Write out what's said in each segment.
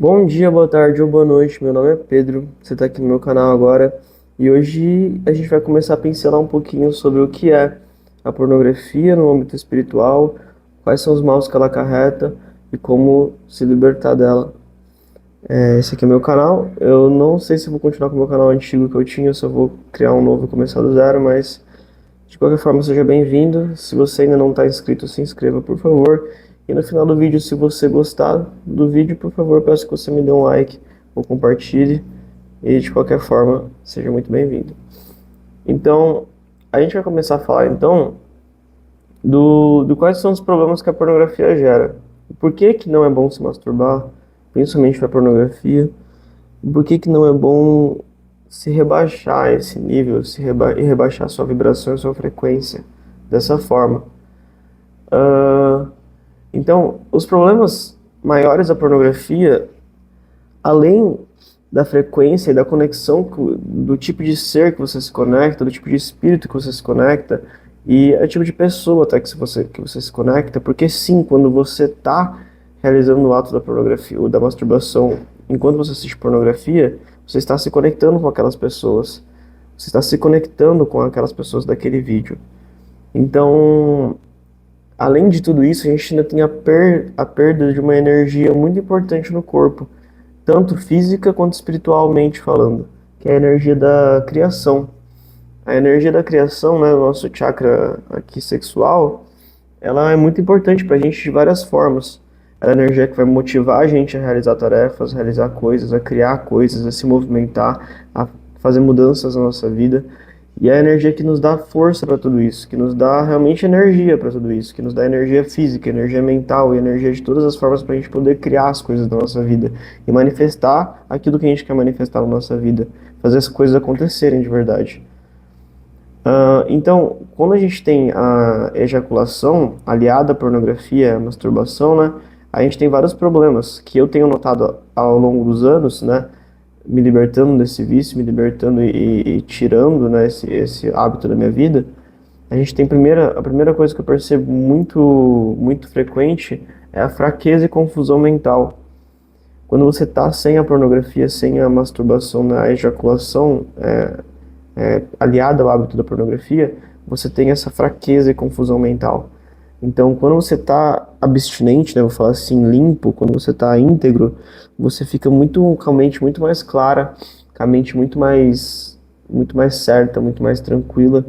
Bom dia, boa tarde ou boa noite. Meu nome é Pedro, você está aqui no meu canal agora e hoje a gente vai começar a pincelar um pouquinho sobre o que é a pornografia no âmbito espiritual, quais são os maus que ela acarreta e como se libertar dela. Esse aqui é meu canal. Eu não sei se vou continuar com o meu canal antigo que eu tinha, se eu vou criar um novo e começar do zero, mas de qualquer forma, seja bem-vindo. Se você ainda não está inscrito, se inscreva, por favor. E no final do vídeo, se você gostar do vídeo, por favor, peço que você me dê um like ou compartilhe. E de qualquer forma, seja muito bem-vindo. Então, a gente vai começar a falar então do quais são os problemas que a pornografia gera. Por que que não é bom se masturbar, principalmente para pornografia? Por que que não é bom se rebaixar esse nível, e rebaixar sua vibração e sua frequência dessa forma? Ah, então, os problemas maiores da pornografia, além da frequência e da conexão do tipo de ser que você se conecta, do tipo de espírito que você se conecta, e é o tipo de pessoa até que você se conecta, porque sim, quando você está realizando o ato da pornografia ou da masturbação, enquanto você assiste pornografia, você está se conectando com aquelas pessoas, você está se conectando com aquelas pessoas daquele vídeo. Então, além de tudo isso, a gente ainda tem a perda de uma energia muito importante no corpo, tanto física quanto espiritualmente falando, que é a energia da criação. A energia da criação, né, o nosso chakra aqui sexual, ela é muito importante para a gente de várias formas. Ela é a energia que vai motivar a gente a realizar tarefas, a realizar coisas, a criar coisas, a se movimentar, a fazer mudanças na nossa vida. E é a energia que nos dá força para tudo isso, que nos dá realmente energia para tudo isso, que nos dá energia física, energia mental e energia de todas as formas para a gente poder criar as coisas da nossa vida e manifestar aquilo que a gente quer manifestar na nossa vida, fazer as coisas acontecerem de verdade. Então, quando a gente tem a ejaculação aliada à pornografia, à masturbação, né, a gente tem vários problemas que eu tenho notado ao longo dos anos, né, me libertando desse vício, me libertando e tirando, né, esse hábito da minha vida. A gente tem a primeira coisa que eu percebo muito frequente é a fraqueza e confusão mental. Quando você está sem a pornografia, sem a masturbação, na ejaculação, aliada ao hábito da pornografia, você tem essa fraqueza e confusão mental. Então, quando você está abstinente, né, vou falar assim, limpo, quando você está íntegro, você fica com a mente muito mais clara, com a mente muito mais certa, muito mais tranquila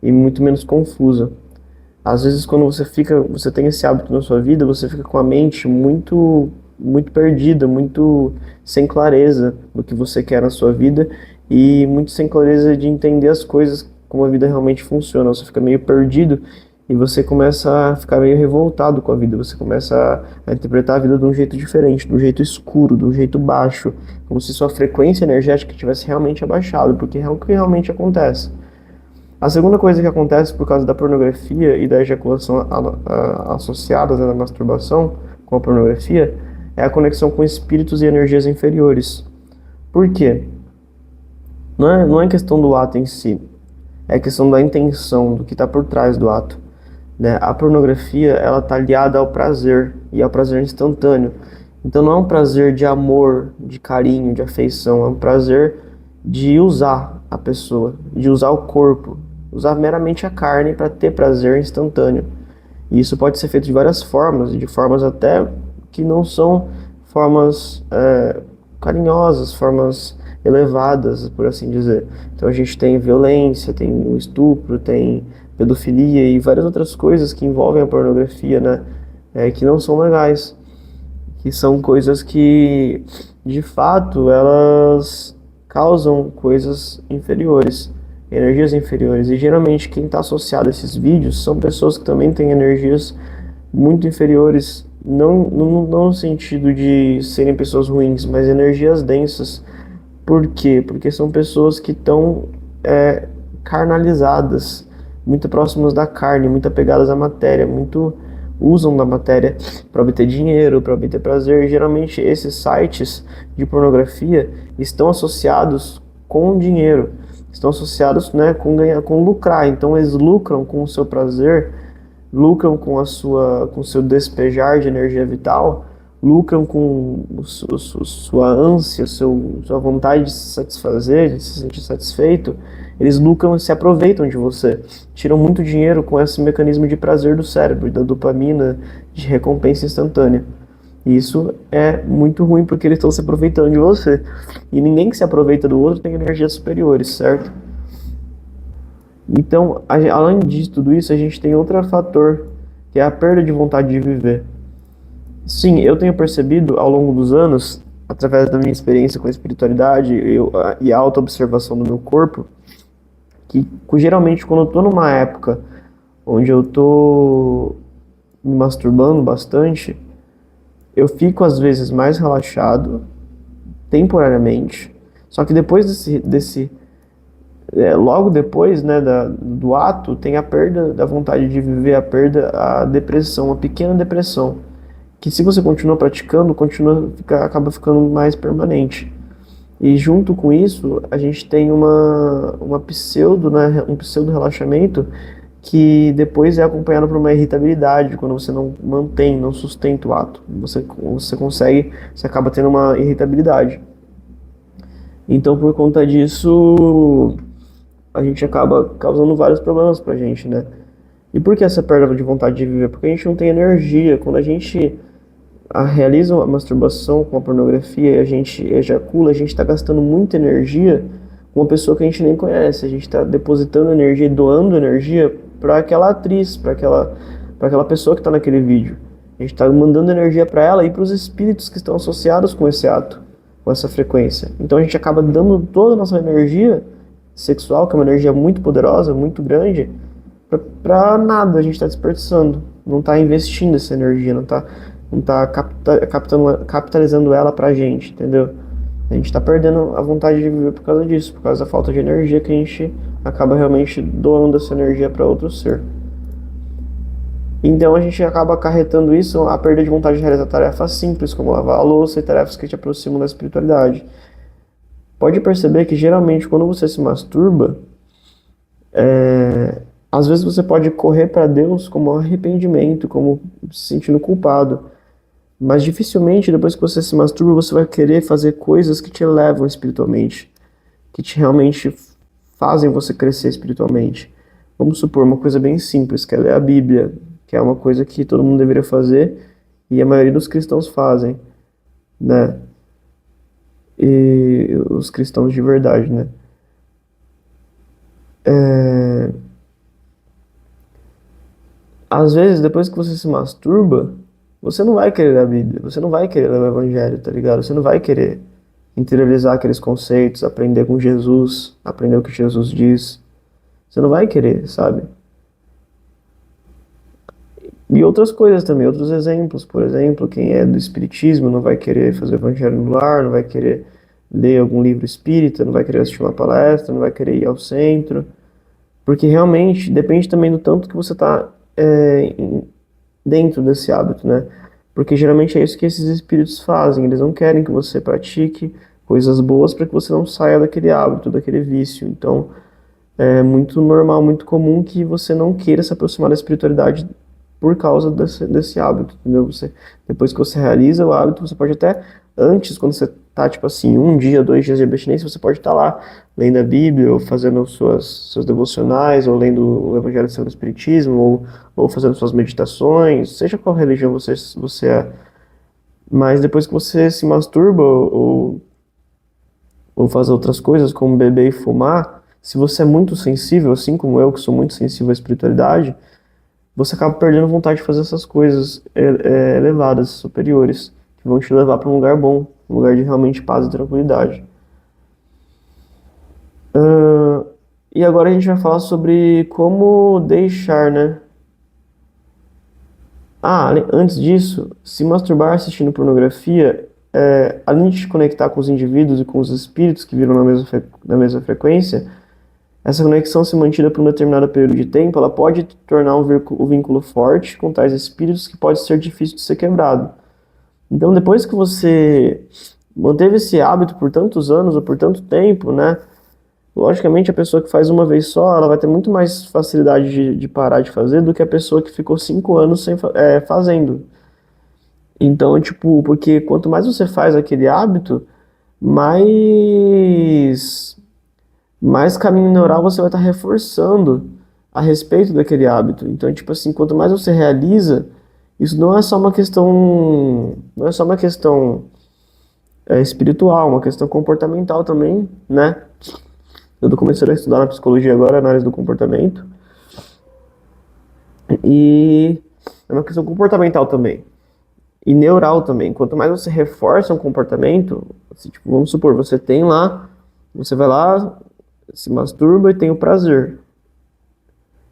e muito menos confusa. Às vezes, quando você tem esse hábito na sua vida, você fica com a mente muito perdida, muito sem clareza do que você quer na sua vida e muito sem clareza de entender as coisas, como a vida realmente funciona. Você fica meio perdido e você começa a ficar meio revoltado com a vida. Você começa a interpretar a vida de um jeito diferente, de um jeito escuro, de um jeito baixo, como se sua frequência energética tivesse realmente abaixado, porque é o que realmente acontece. A segunda coisa que acontece por causa da pornografia e da ejaculação associadas, né, na masturbação com a pornografia é a conexão com espíritos e energias inferiores. Por quê? Não é questão do ato em si, é questão da intenção, do que está por trás do ato, né? A pornografia, ela está aliada ao prazer, e ao prazer instantâneo. Então não é um prazer de amor, de carinho, de afeição, é um prazer de usar a pessoa, de usar o corpo, usar meramente a carne para ter prazer instantâneo. E isso pode ser feito de várias formas, e de formas até que não são formas carinhosas, formas elevadas, por assim dizer. Então a gente tem violência, tem o estupro, tem pedofilia e várias outras coisas que envolvem a pornografia, né? Que não são legais, que são coisas que, de fato, elas causam coisas inferiores, energias inferiores. E geralmente quem está associado a esses vídeos são pessoas que também têm energias muito inferiores, não no sentido de serem pessoas ruins, mas energias densas. Por quê? Porque são pessoas que estão carnalizadas, muito próximas da carne, muito apegadas à matéria, muito usam da matéria para obter dinheiro, para obter prazer. E geralmente esses sites de pornografia estão associados com dinheiro, estão associados, né, com lucrar. Então eles lucram com o seu prazer, lucram com o seu despejar de energia vital, lucram com sua ânsia, sua vontade de se satisfazer, de se sentir satisfeito, eles lucram e se aproveitam de você. Tiram muito dinheiro com esse mecanismo de prazer do cérebro, da dopamina, de recompensa instantânea. E isso é muito ruim porque eles estão se aproveitando de você. E ninguém que se aproveita do outro tem energias superiores, certo? Então, além disso, tudo isso, a gente tem outro fator, que é a perda de vontade de viver. Sim, eu tenho percebido ao longo dos anos, através da minha experiência com a espiritualidade e a auto-observação do meu corpo, que geralmente quando eu tô numa época onde eu tô me masturbando bastante, eu fico às vezes mais relaxado, temporariamente, só que depois logo depois, né, do ato, tem a perda da vontade de viver, a depressão, a pequena depressão, que se você continua praticando, acaba ficando mais permanente. E junto com isso, a gente tem uma pseudo, né, um pseudo relaxamento que depois é acompanhado por uma irritabilidade, quando você não mantém, não sustenta o ato. Você acaba tendo uma irritabilidade. Então, por conta disso, a gente acaba causando vários problemas pra gente, né? E por que essa perda de vontade de viver? Porque a gente não tem energia. Quando a gente realiza a masturbação com a pornografia e a gente ejacula, a gente está gastando muita energia com uma pessoa que a gente nem conhece. A gente está depositando energia e doando energia para aquela atriz, para aquela pessoa que está naquele vídeo. A gente está mandando energia para ela e para os espíritos que estão associados com esse ato, com essa frequência. Então a gente acaba dando toda a nossa energia sexual, que é uma energia muito poderosa, muito grande, para nada. A gente está desperdiçando, não está investindo essa energia, não tá capitalizando ela pra gente, entendeu? A gente tá perdendo a vontade de viver por causa disso, por causa da falta de energia que a gente acaba realmente doando essa energia para outro ser. Então a gente acaba acarretando isso, a perda de vontade de realizar tarefas simples, como lavar a louça e tarefas que te aproximam da espiritualidade. Pode perceber que geralmente quando você se masturba, às vezes você pode correr para Deus como arrependimento, como se sentindo culpado. Mas dificilmente, depois que você se masturba, você vai querer fazer coisas que te elevam espiritualmente, que te realmente fazem você crescer espiritualmente. Vamos supor uma coisa bem simples, que é ler a Bíblia, que é uma coisa que todo mundo deveria fazer e a maioria dos cristãos fazem, né? E os cristãos de verdade, né? Às vezes, depois que você se masturba, você não vai querer ler a Bíblia, você não vai querer ler o Evangelho, tá ligado? Você não vai querer interiorizar aqueles conceitos, aprender com Jesus, aprender o que Jesus diz. Você não vai querer, sabe? E outras coisas também, outros exemplos. Por exemplo, quem é do espiritismo não vai querer fazer o Evangelho no lar, não vai querer ler algum livro espírita, não vai querer assistir uma palestra, não vai querer ir ao centro. Porque realmente depende também do tanto que você está dentro desse hábito, né? Porque geralmente é isso que esses espíritos fazem, eles não querem que você pratique coisas boas para que você não saia daquele hábito, daquele vício. Então, é muito normal, muito comum que você não queira se aproximar da espiritualidade por causa desse hábito, entendeu? Depois que você realiza o hábito, você pode até, antes, quando você tá, tipo assim, 1 dia, 2 dias de abstinência, você pode estar lá, lendo a Bíblia, ou fazendo seus devocionais, ou lendo o Evangelho segundo o Espiritismo, ou fazendo suas meditações, seja qual religião você é. Mas depois que você se masturba, ou faz outras coisas, como beber e fumar, se você é muito sensível, assim como eu, que sou muito sensível à espiritualidade, você acaba perdendo vontade de fazer essas coisas elevadas, superiores, que vão te levar para um lugar bom, um lugar de realmente paz e tranquilidade. E agora a gente vai falar sobre como deixar, né? Antes disso, se masturbar assistindo pornografia, além de te conectar com os indivíduos e com os espíritos que viram na mesma frequência, essa conexão, se mantida por um determinado período de tempo, ela pode tornar o vínculo forte com tais espíritos que pode ser difícil de ser quebrado. Então, depois que você manteve esse hábito por tantos anos ou por tanto tempo, né? Logicamente, a pessoa que faz uma vez só, ela vai ter muito mais facilidade de parar de fazer do que a pessoa que ficou 5 anos fazendo. Então, tipo, porque quanto mais você faz aquele hábito, mais, mais caminho neural você vai estar reforçando a respeito daquele hábito. Então, tipo assim, quanto mais você realiza, isso não é só uma questão, não é só uma questão espiritual, uma questão comportamental também, né? Eu tô começando a estudar na psicologia agora, análise do comportamento, e é uma questão comportamental também. E neural também. Quanto mais você reforça um comportamento, assim, tipo, vamos supor, você tem lá, você vai lá, se masturba e tem o prazer.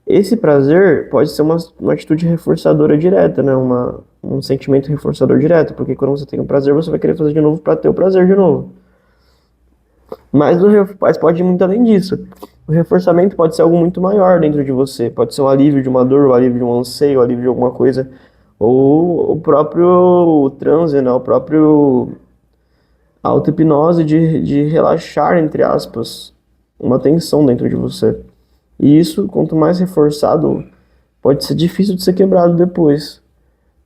Esse prazer pode ser uma atitude reforçadora direta, né? Um sentimento reforçador direto, porque quando você tem o prazer, você vai querer fazer de novo para ter o prazer de novo. Mas pode ir muito além disso. O reforçamento pode ser algo muito maior dentro de você. Pode ser um alívio de uma dor, o alívio de um anseio, o alívio de alguma coisa. Ou o próprio transe, né? O próprio auto-hipnose de relaxar, entre aspas, uma tensão dentro de você. E isso, quanto mais reforçado, pode ser difícil de ser quebrado depois.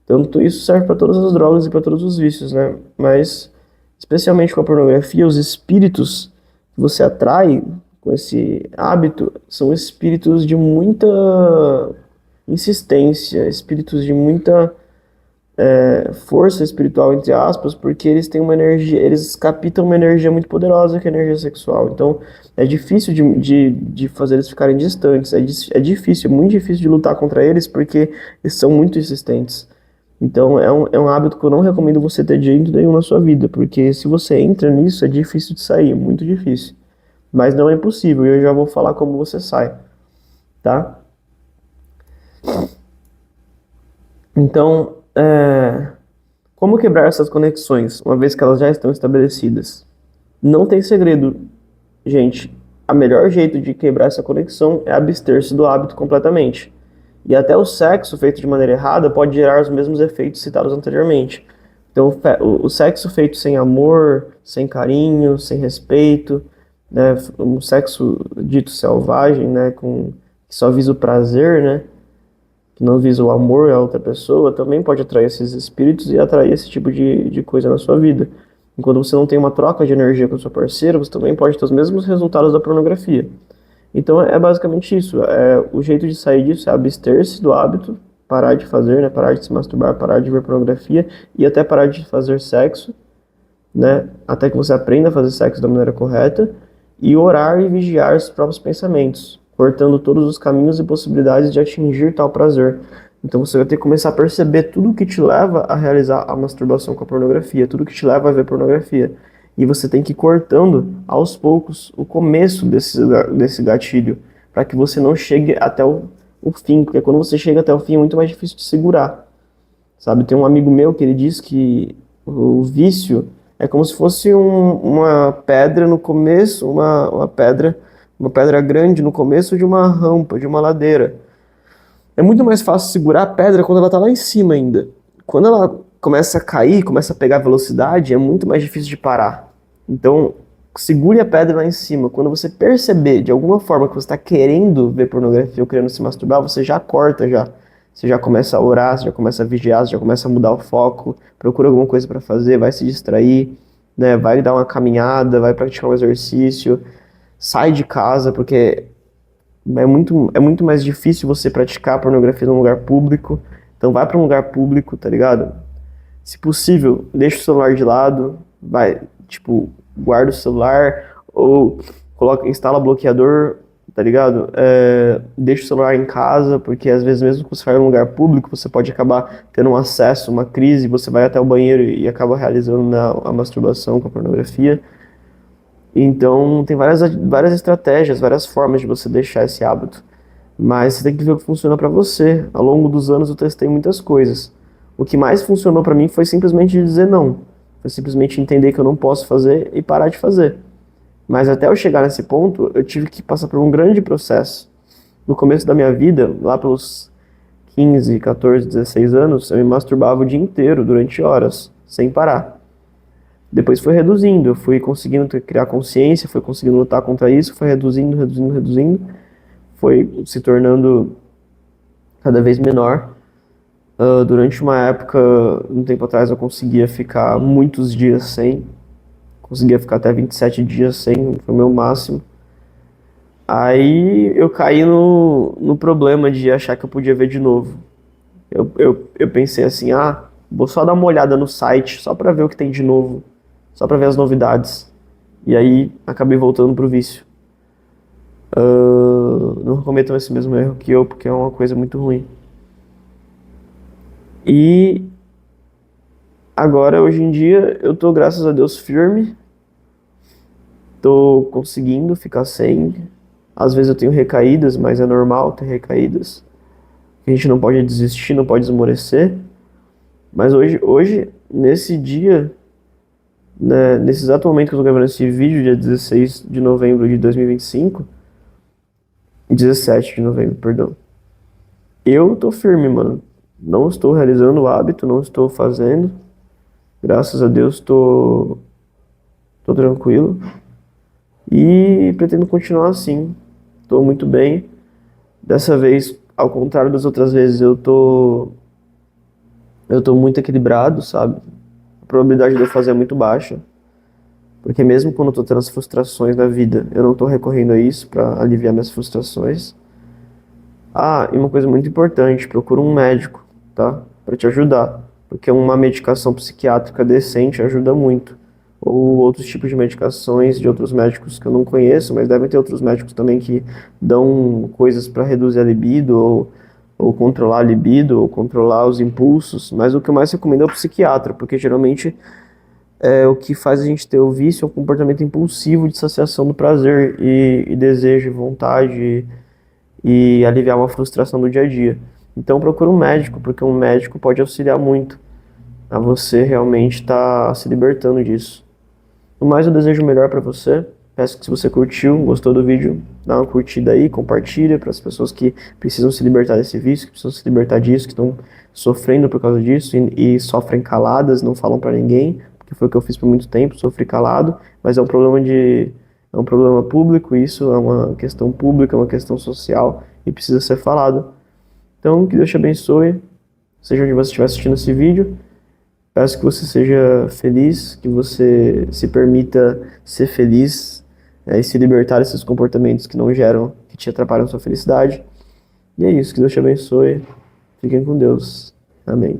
Tanto isso serve para todas as drogas e para todos os vícios, né? Mas, especialmente com a pornografia, os espíritos que você atrai com esse hábito são espíritos de muita insistência, espíritos de muita força espiritual, entre aspas, porque eles têm uma energia, eles captam uma energia muito poderosa que é a energia sexual. Então, é difícil de fazer eles ficarem distantes, é difícil, é muito difícil de lutar contra eles porque eles são muito insistentes. Então, é um hábito que eu não recomendo você ter de jeito nenhum na sua vida, porque se você entra nisso, é difícil de sair, muito difícil. Mas não é impossível, e eu já vou falar como você sai, tá? Então, como quebrar essas conexões, uma vez que elas já estão estabelecidas? Não tem segredo, gente. A melhor jeito de quebrar essa conexão é abster-se do hábito completamente. E até o sexo feito de maneira errada pode gerar os mesmos efeitos citados anteriormente. Então, o sexo feito sem amor, sem carinho, sem respeito, né, um sexo dito selvagem, né, que só visa o prazer, né, que não visa o amor à outra pessoa, também pode atrair esses espíritos e atrair esse tipo de coisa na sua vida. Enquanto você não tem uma troca de energia com o seu parceiro, você também pode ter os mesmos resultados da pornografia. Então é basicamente isso. O jeito de sair disso é abster-se do hábito, parar de fazer, né? Parar de se masturbar, parar de ver pornografia e até parar de fazer sexo, né? Até que você aprenda a fazer sexo da maneira correta e orar e vigiar os próprios pensamentos, cortando todos os caminhos e possibilidades de atingir tal prazer. Então você vai ter que começar a perceber tudo que te leva a realizar a masturbação com a pornografia, tudo que te leva a ver pornografia. E você tem que ir cortando aos poucos o começo desse gatilho, para que você não chegue até o fim, porque quando você chega até o fim é muito mais difícil de segurar. Sabe, tem um amigo meu que ele diz que o vício é como se fosse uma pedra no começo, uma pedra grande no começo de uma rampa, de uma ladeira. É muito mais fácil segurar a pedra quando ela está lá em cima ainda. Quando ela começa a cair, começa a pegar velocidade, é muito mais difícil de parar. Então, segure a pedra lá em cima. Quando você perceber de alguma forma que você está querendo ver pornografia ou querendo se masturbar, você já corta já. Você já começa a orar, você já começa a vigiar, você já começa a mudar o foco, procura alguma coisa para fazer, vai se distrair, né? Vai dar uma caminhada, vai praticar um exercício, sai de casa, porque é muito mais difícil você praticar pornografia num lugar público. Então vai para um lugar público, tá ligado? Se possível, deixa o celular de lado, vai, tipo, guarda o celular ou instala bloqueador, tá ligado? Deixa o celular em casa, porque às vezes mesmo que você vai em um lugar público, você pode acabar tendo um acesso, uma crise, você vai até o banheiro e acaba realizando a masturbação com a pornografia. Então, tem várias estratégias, várias formas de você deixar esse hábito. Mas você tem que ver o que funciona para você. Ao longo dos anos eu testei muitas coisas. O que mais funcionou para mim foi simplesmente dizer não. Foi simplesmente entender que eu não posso fazer e parar de fazer. Mas até eu chegar nesse ponto, eu tive que passar por um grande processo. No começo da minha vida, lá pelos 15, 14, 16 anos, eu me masturbava o dia inteiro, durante horas, sem parar. Depois foi reduzindo, eu fui conseguindo criar consciência, fui conseguindo lutar contra isso, foi reduzindo, reduzindo, reduzindo, foi se tornando cada vez menor. Durante uma época, um tempo atrás, eu conseguia ficar muitos dias sem. Conseguia ficar até 27 dias sem, foi o meu máximo. Aí eu caí no problema de achar que eu podia ver de novo. Eu pensei assim, vou só dar uma olhada no site, só pra ver o que tem de novo, só pra ver as novidades. E aí acabei voltando pro vício. Não cometam esse mesmo erro que eu, porque é uma coisa muito ruim. E agora, hoje em dia, eu tô, graças a Deus, firme. Tô conseguindo ficar sem. Às vezes eu tenho recaídas, mas é normal ter recaídas. A gente não pode desistir, não pode esmorecer. Mas hoje nesse dia, né, nesse exato momento que eu tô gravando esse vídeo, dia 16 de novembro de 2025, 17 de novembro, perdão. Eu tô firme, mano. Não estou realizando o hábito, não estou fazendo. Graças a Deus, tô tranquilo. E pretendo continuar assim. Tô muito bem. Dessa vez, ao contrário das outras vezes, eu tô muito equilibrado, sabe? A probabilidade de eu fazer é muito baixa. Porque mesmo quando eu tô tendo as frustrações na vida, eu não tô recorrendo a isso pra aliviar minhas frustrações. E uma coisa muito importante, procura um médico, tá? Pra te ajudar. Porque uma medicação psiquiátrica decente ajuda muito. Ou outros tipos de medicações de outros médicos que eu não conheço, mas devem ter outros médicos também que dão coisas para reduzir a libido, ou controlar a libido, ou controlar os impulsos. Mas o que eu mais recomendo é o psiquiatra, porque geralmente o que faz a gente ter o vício é o comportamento impulsivo de saciação do prazer e desejo, vontade e aliviar uma frustração do dia a dia. Então procura um médico, porque um médico pode auxiliar muito a você realmente estar se libertando disso. No mais, eu desejo o melhor para você. Peço que, se você curtiu, gostou do vídeo, dá uma curtida aí, compartilha para as pessoas que precisam se libertar desse vício, que precisam se libertar disso, que estão sofrendo por causa disso e sofrem caladas, não falam para ninguém, porque foi o que eu fiz por muito tempo, sofri calado, mas é um problema público, isso é uma questão pública, é uma questão social e precisa ser falado. Então, que Deus te abençoe, seja onde você estiver assistindo esse vídeo. Peço que você seja feliz, que você se permita ser feliz, e se libertar desses comportamentos que não geram, que te atrapalham sua felicidade. E é isso, que Deus te abençoe. Fiquem com Deus. Amém.